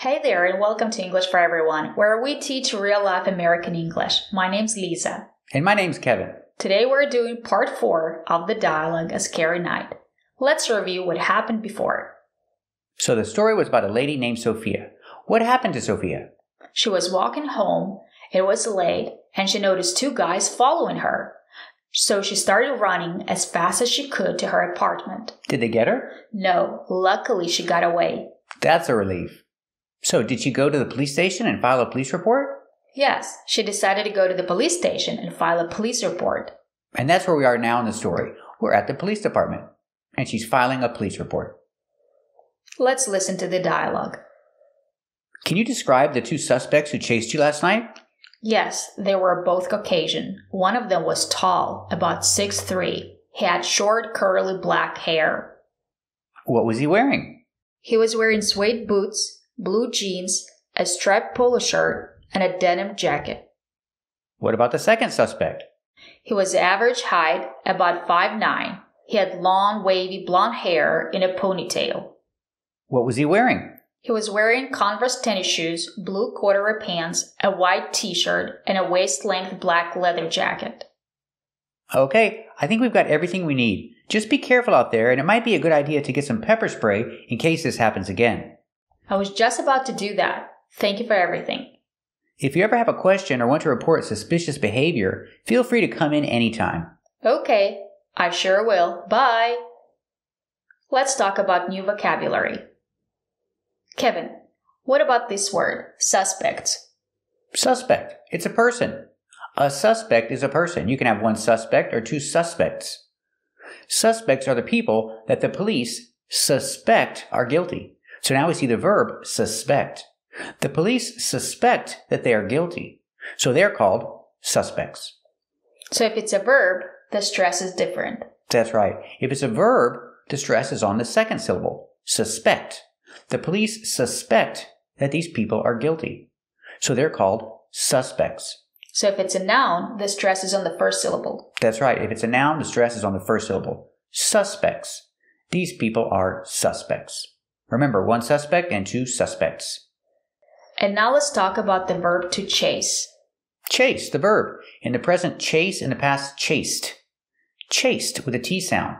Hey there, and welcome to English for Everyone, where we teach real-life American English. My name's Lisa. And my name's Kevin. Today we're doing part 4 of the dialogue A Scary Night. Let's review what happened before. So the story was about a lady named Sophia. What happened to Sophia? She was walking home, it was late, and she noticed 2 guys following her. So she started running as fast as she could to her apartment. Did they get her? No, luckily she got away. That's a relief. So did she go to the police station and file a police report? Yes, she decided to go to the police station and file a police report. And that's where we are now in the story. We're at the police department, and she's filing a police report. Let's listen to the dialogue. Can you describe the 2 suspects who chased you last night? Yes, they were both Caucasian. One of them was tall, about 6'3". He had short, curly black hair. What was he wearing? He was wearing suede boots, blue jeans, a striped polo shirt, and a denim jacket. What about the second suspect? He was average height, about 5'9". He had long, wavy blonde hair in a ponytail. What was he wearing? He was wearing Converse tennis shoes, blue corduroy pants, a white t-shirt, and a waist-length black leather jacket. Okay, I think we've got everything we need. Just be careful out there, and it might be a good idea to get some pepper spray in case this happens again. I was just about to do that. Thank you for everything. If you ever have a question or want to report suspicious behavior, feel free to come in anytime. Okay, I sure will. Bye! Let's talk about new vocabulary. Kevin, what about this word, suspect? Suspect. It's a person. A suspect is a person. You can have 1 suspect or 2 suspects. Suspects are the people that the police suspect are guilty. So now we see the verb suspect. The police suspect that they are guilty. So they're called suspects. So if it's a verb, the stress is different. That's right. If it's a verb, the stress is on the second syllable. Suspect. The police suspect that these people are guilty. So they're called suspects. So if it's a noun, the stress is on the first syllable. That's right. If it's a noun, the stress is on the first syllable. Suspects. These people are suspects. Remember, 1 suspect and 2 suspects. And now let's talk about the verb to chase. Chase, the verb. In the present, chase. In the past, chased. Chased with a T sound.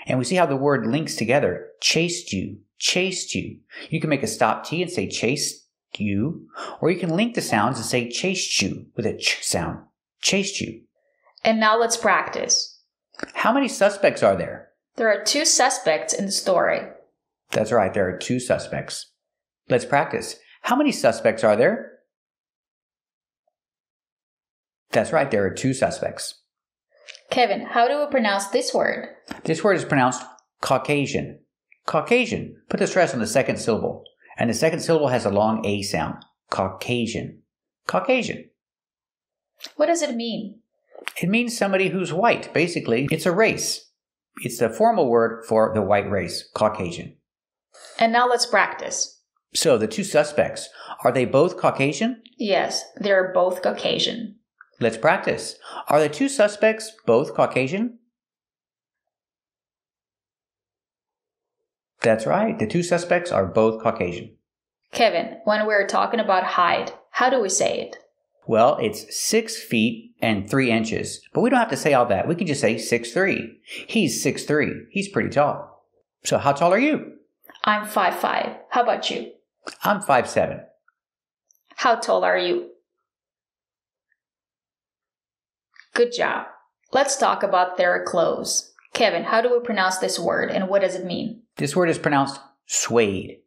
And we see how the word links together. Chased you. Chased you. You can make a stop T and say chased you. Or you can link the sounds and say chased you with a ch sound. Chased you. And now let's practice. How many suspects are there? There are 2 suspects in the story. That's right, there are 2 suspects. Let's practice. How many suspects are there? That's right, there are 2 suspects. Kevin, how do we pronounce this word? This word is pronounced Caucasian. Caucasian. Put the stress on the second syllable. And the second syllable has a long A sound. Caucasian. Caucasian. What does it mean? It means somebody who's white. Basically, it's a race. It's the formal word for the white race, Caucasian. And now let's practice. So the 2 suspects, are they both Caucasian? Yes, they're both Caucasian. Let's practice. Are the 2 suspects both Caucasian? That's right. The 2 suspects are both Caucasian. Kevin, when we're talking about height, how do we say it? Well, it's 6 feet and 3 inches. But we don't have to say all that. We can just say 6'3". He's 6'3". He's pretty tall. So how tall are you? I'm 5'5". How about you? I'm 5'7". How tall are you? Good job. Let's talk about their clothes. Kevin, how do we pronounce this word and what does it mean? This word is pronounced suede.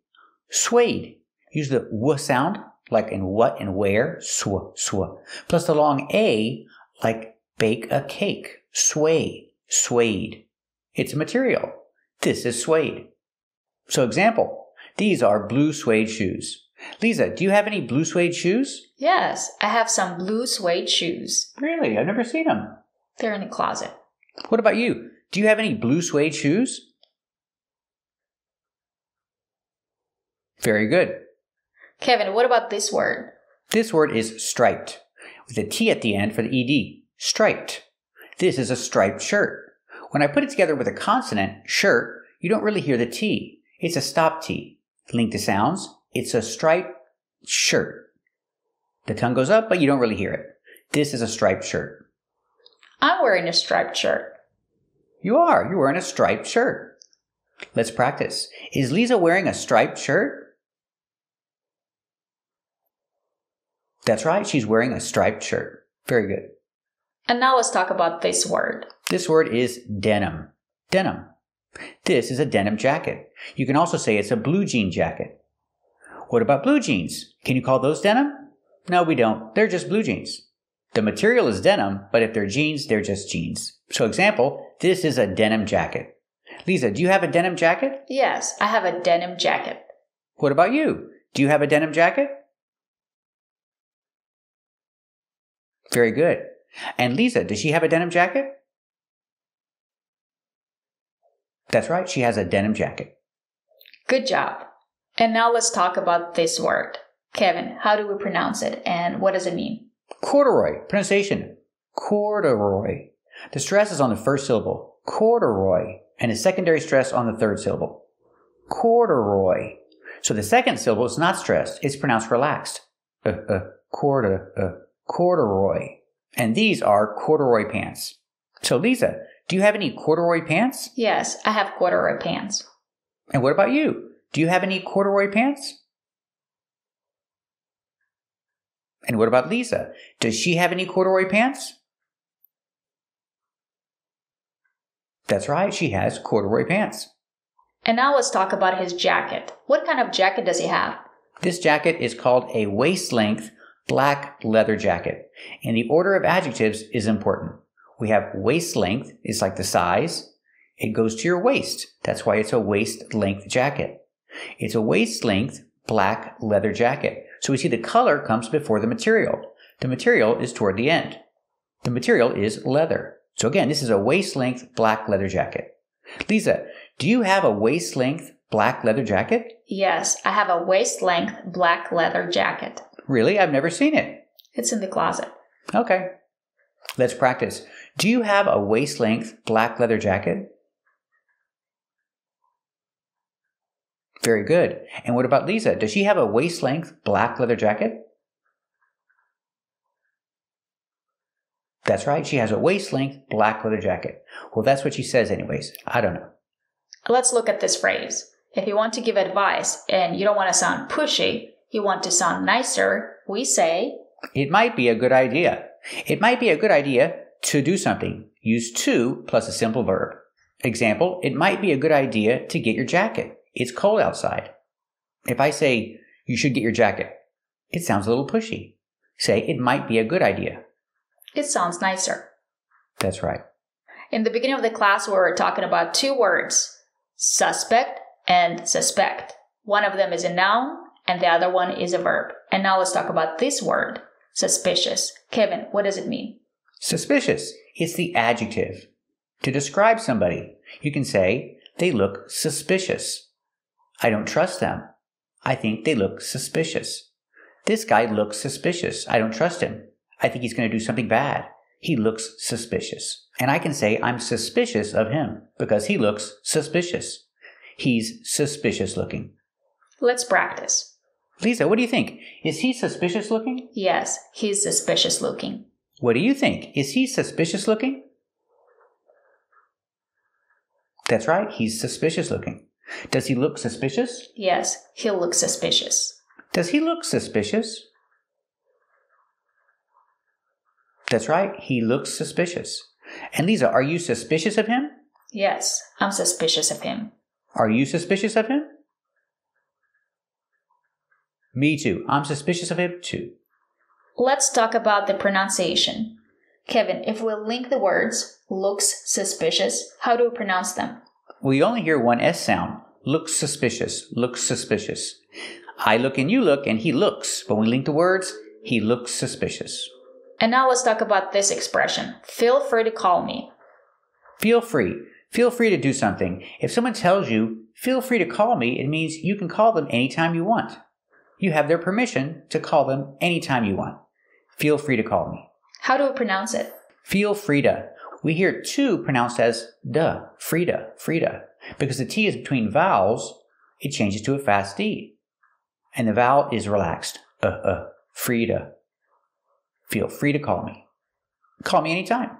Suede. Use the w sound, like in what and where, sw, sw. Plus the long A, like bake a cake. Suede. Suede. It's a material. This is suede. So example, these are blue suede shoes. Lisa, do you have any blue suede shoes? Yes, I have some blue suede shoes. Really? I've never seen them. They're in the closet. What about you? Do you have any blue suede shoes? Very good. Kevin, what about this word? This word is striped, with a T at the end for the ED. Striped. This is a striped shirt. When I put it together with a consonant, shirt, you don't really hear the T. It's a stop T. Link the sounds, it's a striped shirt. The tongue goes up, but you don't really hear it. This is a striped shirt. I'm wearing a striped shirt. You are. You're wearing a striped shirt. Let's practice. Is Lisa wearing a striped shirt? That's right. She's wearing a striped shirt. Very good. And now let's talk about this word. This word is denim. Denim. This is a denim jacket. You can also say it's a blue jean jacket. What about blue jeans? Can you call those denim? No, we don't. They're just blue jeans. The material is denim, but if they're jeans, they're just jeans. So example, this is a denim jacket. Lisa, do you have a denim jacket? Yes, I have a denim jacket. What about you? Do you have a denim jacket? Very good. And Lisa, does she have a denim jacket? That's right, she has a denim jacket. Good job. And now let's talk about this word. Kevin, how do we pronounce it and what does it mean? Corduroy. Pronunciation. Corduroy. The stress is on the first syllable. Corduroy. And a secondary stress on the third syllable. Corduroy. So the second syllable is not stressed. It's pronounced relaxed. Corduroy. And these are corduroy pants. So Lisa, do you have any corduroy pants? Yes, I have corduroy pants. And what about you? Do you have any corduroy pants? And what about Lisa? Does she have any corduroy pants? That's right, she has corduroy pants. And now let's talk about his jacket. What kind of jacket does he have? This jacket is called a waist-length black leather jacket. And the order of adjectives is important. We have waist length, it's like the size. It goes to your waist. That's why it's a waist-length jacket. It's a waist-length black leather jacket. So we see the color comes before the material. The material is toward the end. The material is leather. So again, this is a waist-length black leather jacket. Lisa, do you have a waist-length black leather jacket? Yes, I have a waist-length black leather jacket. Really? I've never seen it. It's in the closet. Okay. Let's practice. Do you have a waist-length black leather jacket? Very good. And what about Lisa? Does she have a waist-length black leather jacket? That's right. She has a waist-length black leather jacket. Well, that's what she says anyways. I don't know. Let's look at this phrase. If you want to give advice and you don't want to sound pushy, you want to sound nicer, we say, it might be a good idea. It might be a good idea to do something. Use to plus a simple verb. Example, it might be a good idea to get your jacket. It's cold outside. If I say, you should get your jacket, it sounds a little pushy. Say, it might be a good idea. It sounds nicer. That's right. In the beginning of the class, we were talking about two words, suspect and suspect. One of them is a noun and the other one is a verb. And now let's talk about this word, suspicious. Kevin, what does it mean? Suspicious. It's the adjective. To describe somebody, you can say, they look suspicious. I don't trust them. I think they look suspicious. This guy looks suspicious. I don't trust him. I think he's going to do something bad. He looks suspicious. And I can say I'm suspicious of him because he looks suspicious. He's suspicious looking. Let's practice. Lisa, what do you think? Is he suspicious looking? Yes, he's suspicious looking. What do you think? Is he suspicious looking? That's right, he's suspicious looking. Does he look suspicious? Yes, he looks suspicious. Does he look suspicious? That's right, he looks suspicious. And Lisa, are you suspicious of him? Yes, I'm suspicious of him. Are you suspicious of him? Me too. I'm suspicious of him too. Let's talk about the pronunciation. Kevin, if we link the words looks suspicious, how do we pronounce them? We only hear one S sound. Looks suspicious. Looks suspicious. I look and you look and he looks. When we link the words, he looks suspicious. And now let's talk about this expression. Feel free to call me. Feel free. Feel free to do something. If someone tells you, feel free to call me, it means you can call them anytime you want. You have their permission to call them anytime you want. Feel free to call me. How do we pronounce it? Feel free to. We hear to pronounced as duh, Frida, Frida. Because the T is between vowels, it changes to a fast D. And the vowel is relaxed. Free to. Feel free to call me. Call me anytime.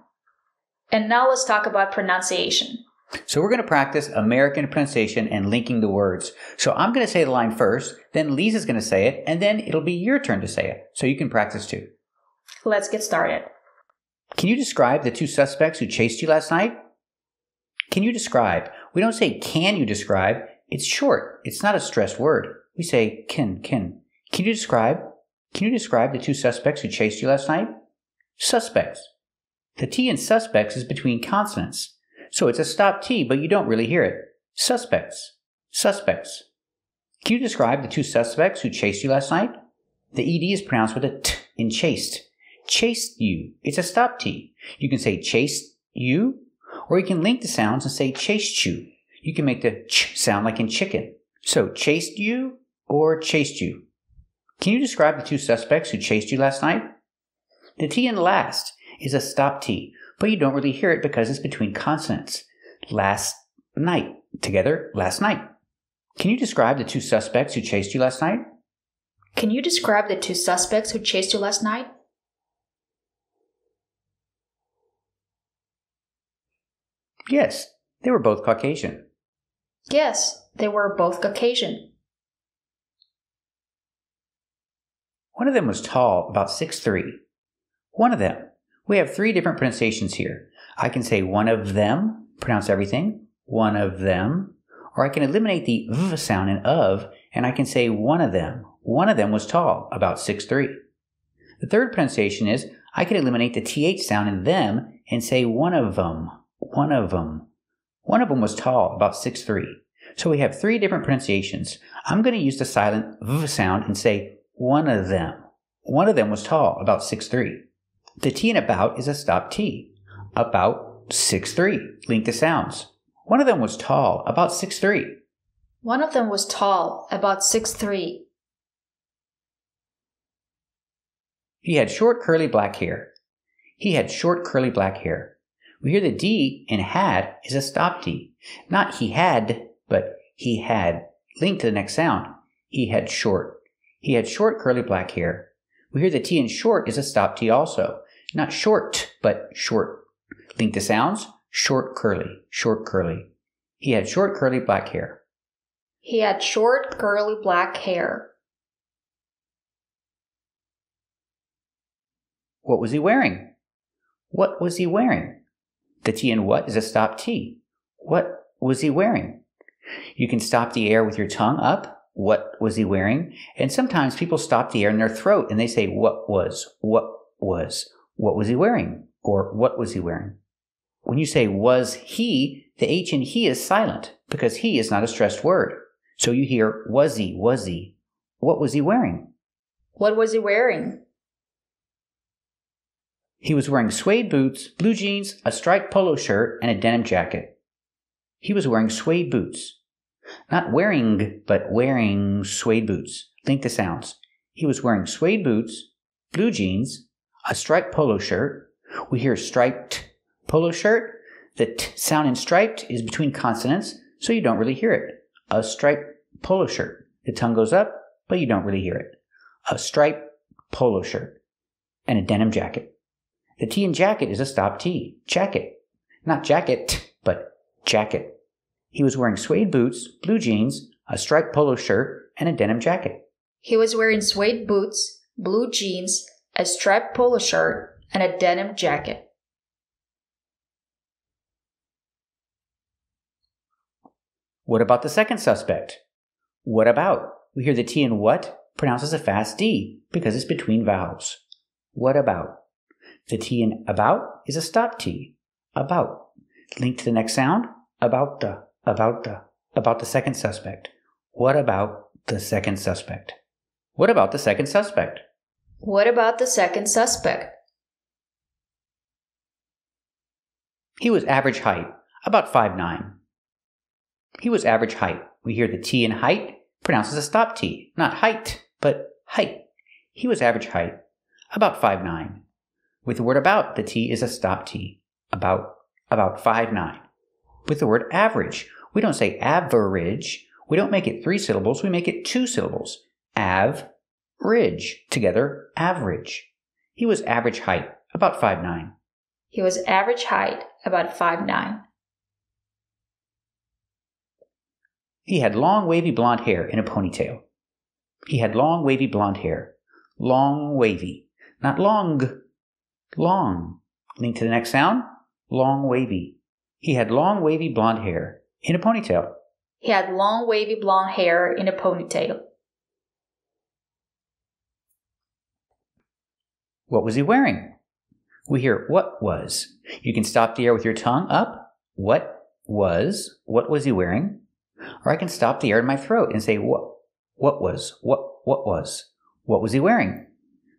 And now let's talk about pronunciation. So we're going to practice American pronunciation and linking the words. So I'm going to say the line first, then Lisa's going to say it, and then it'll be your turn to say it. So you can practice too. Let's get started. Can you describe the two suspects who chased you last night? Can you describe? We don't say can you describe. It's short. It's not a stressed word. We say can. Can you describe? Can you describe the two suspects who chased you last night? Suspects. The T in suspects is between consonants. So it's a stop T, but you don't really hear it. Suspects. Suspects. Can you describe the two suspects who chased you last night? The ED is pronounced with a T in chased. Chased you. It's a stop T. You can say chased you, or you can link the sounds and say chased you. You can make the ch sound like in chicken. So chased you or chased you. Can you describe the two suspects who chased you last night? The T in last is a stop T, but you don't really hear it because it's between consonants. Last night. Together, last night. Can you describe the two suspects who chased you last night? Can you describe the two suspects who chased you last night? Yes, they were both Caucasian. Yes, they were both Caucasian. One of them was tall, about 6'3". One of them. We have three different pronunciations here. I can say one of them, pronounce everything, one of them, or I can eliminate the v sound in of, and I can say one of them. One of them was tall, about 6'3". The third pronunciation is I can eliminate the th sound in them and say one of them, one of them. One of them was tall, about 6'3". So we have three different pronunciations. I'm going to use the silent v sound and say one of them. One of them was tall, about 6'3". The T in about is a stop T. About 6'3". Link the sounds. One of them was tall, about 6'3". One of them was tall, about 6'3". He had short curly black hair. He had short curly black hair. We hear the D in had is a stop D. Not he had, but he had. Link to the next sound. He had short. He had short curly black hair. We hear the T in short is a stop T also. Not short, but short. Link the sounds. Short curly, short curly. He had short curly black hair. He had short curly black hair. What was he wearing? What was he wearing? The T in what is a stop T. What was he wearing? You can stop the air with your tongue up. What was he wearing? And sometimes people stop the air in their throat and they say, what was he wearing? Or what was he wearing? When you say was he, the H in he is silent because he is not a stressed word. So you hear was he. What was he wearing? What was he wearing? He was wearing suede boots, blue jeans, a striped polo shirt, and a denim jacket. He was wearing suede boots. Not wearing, but wearing suede boots. Link the sounds. He was wearing suede boots, blue jeans, a striped polo shirt. We hear striped polo shirt. The T sound in striped is between consonants, so you don't really hear it. A striped polo shirt. The tongue goes up, but you don't really hear it. A striped polo shirt. And a denim jacket. The T in jacket is a stop T. Jacket. Not jacket, but jacket. He was wearing suede boots, blue jeans, a striped polo shirt, and a denim jacket. He was wearing suede boots, blue jeans, a striped polo shirt, and a denim jacket. What about the second suspect? What about? We hear the T in what pronounced as a fast D because it's between vowels. What about? The T in about is a stop T. About. Link to the next sound. About the second suspect. What about the second suspect? What about the second suspect? What about the second suspect? He was average height, about 5'9". He was average height. We hear the T in height pronounced as a stop T. Not height, but height. He was average height, about 5'9". With the word about, the T is a stop T. About 5'9". With the word average, we don't say average. We don't make it 3 syllables, we make it 2 syllables. Ridge. Together, average. He was average height, about 5'9". He was average height, about 5'9". He had long wavy blonde hair in a ponytail. He had long wavy blonde hair. Long wavy. Not long. Long. Link to the next sound. Long wavy. He had long wavy blonde hair in a ponytail. He had long wavy blonde hair in a ponytail. What was he wearing? We hear what was. You can stop the air with your tongue up. What was he wearing? Or I can stop the air in my throat and say what was. What was he wearing?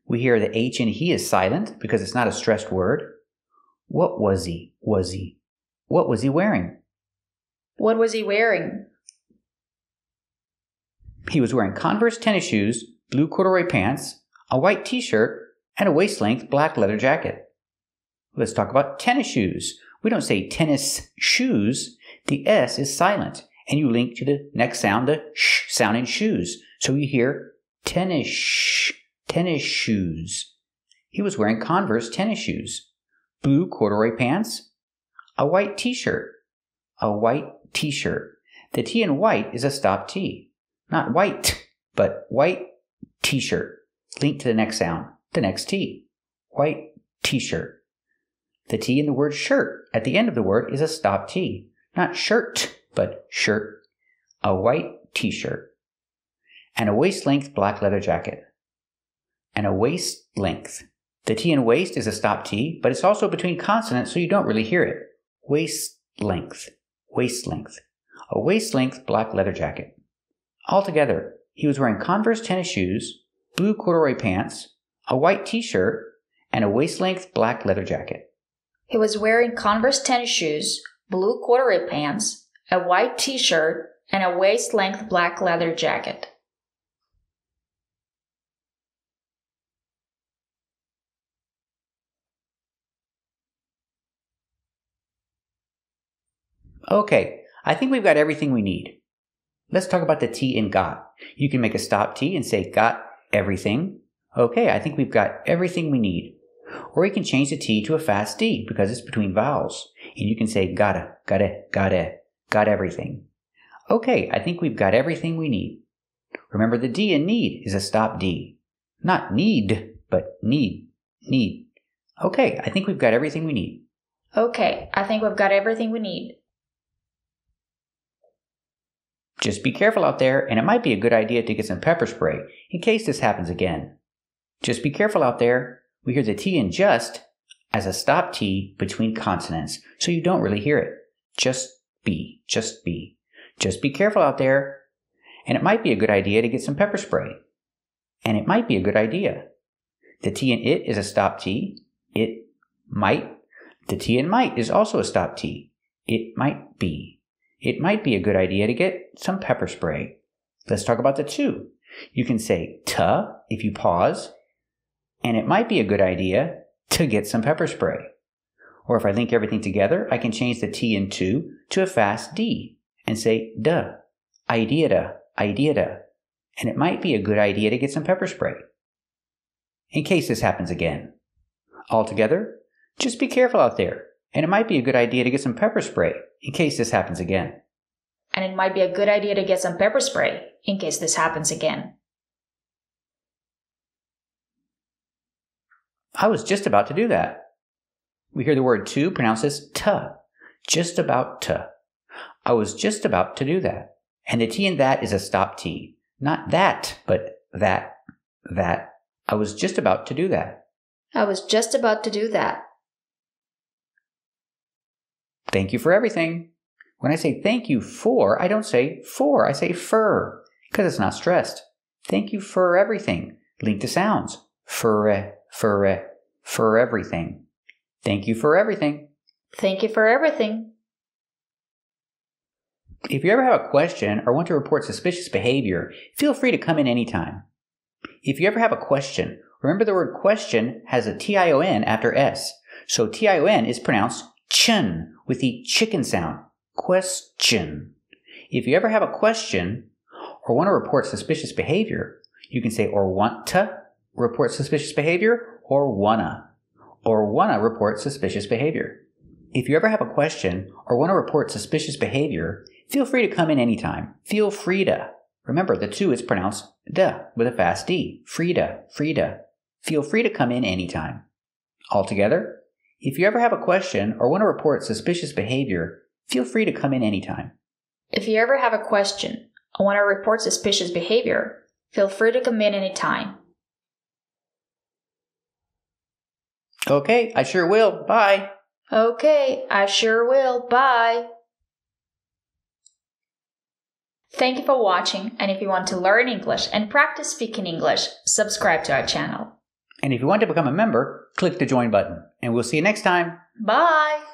We hear the H in he is silent because it's not a stressed word. What was he? What was he wearing? What was he wearing? He was wearing Converse tennis shoes, blue corduroy pants, a white t-shirt, and a waist-length black leather jacket. Let's talk about tennis shoes. We don't say tennis shoes. The S is silent, and you link to the next sound, the sh sound in shoes. So you hear tennis shoes. He was wearing Converse tennis shoes, blue corduroy pants, a white t-shirt. The T in white is a stop T. Not white, but white t-shirt. Link to the next sound, the next T. White t-shirt. The T in the word shirt at the end of the word is a stop T. Not shirt, but shirt. A white t-shirt. And a waist-length black leather jacket. And a waist-length. The T in waist is a stop T, but it's also between consonants, so you don't really hear it. Waist-length. Waist-length. A waist-length black leather jacket. Altogether, he was wearing Converse tennis shoes, blue corduroy pants, a white t-shirt, and a waist-length black leather jacket. He was wearing Converse tennis shoes, blue corduroy pants, a white t-shirt, and a waist-length black leather jacket. Okay, I think we've got everything we need. Let's talk about the T in got. You can make a stop T and say got everything. Okay, I think we've got everything we need. Or you can change the T to a fast D because it's between vowels. And you can say got everything. Okay, I think we've got everything we need. Remember the D in need is a stop D. Not need, but need. Okay, I think we've got everything we need. Okay, I think we've got everything we need. Just be careful out there, and it might be a good idea to get some pepper spray in case this happens again. Just be careful out there. We hear the T in just as a stop T between consonants, so you don't really hear it. Just be. Just be careful out there, and it might be a good idea to get some pepper spray. And it might be a good idea. The T in it is a stop T. It might. The T in might is also a stop T. It might be. It might be a good idea to get some pepper spray. Let's talk about the to. You can say "tuh" if you pause, and it might be a good idea to get some pepper spray. Or if I link everything together, I can change the T in to a fast D and say "duh," idea, and it might be a good idea to get some pepper spray. In case this happens again. Altogether, just be careful out there, and it might be a good idea to get some pepper spray in case this happens again. And it might be a good idea to get some pepper spray in case this happens again. I was just about to do that. We hear the word to pronounced as tuh. Just about to. I was just about to do that. And the T in that is a stop T. Not that, but that. I was just about to do that. I was just about to do that. Thank you for everything. When I say thank you for, I don't say for, I say fur, because it's not stressed. Thank you for everything. Link to sounds. For everything. Thank you for everything. Thank you for everything. If you ever have a question or want to report suspicious behavior, feel free to come in anytime. If you ever have a question, remember the word question has a T-I-O-N after S. So T-I-O-N is pronounced chun with the chicken sound. Question. If you ever have a question or want to report suspicious behavior, You can say or want to report suspicious behavior or wanna report suspicious behavior. If you ever have a question or want to report suspicious behavior, feel free to come in anytime. Feel free to. Remember, the to is pronounced duh with a fast D. Frida. Feel free to come in anytime. Altogether, if you ever have a question or want to report suspicious behavior, feel free to come in anytime. If you ever have a question or want to report suspicious behavior, feel free to come in anytime. Okay, I sure will. Bye. Okay, I sure will. Bye. Thank you for watching, and if you want to learn English and practice speaking English, subscribe to our channel. And if you want to become a member, click the join button. And we'll see you next time. Bye!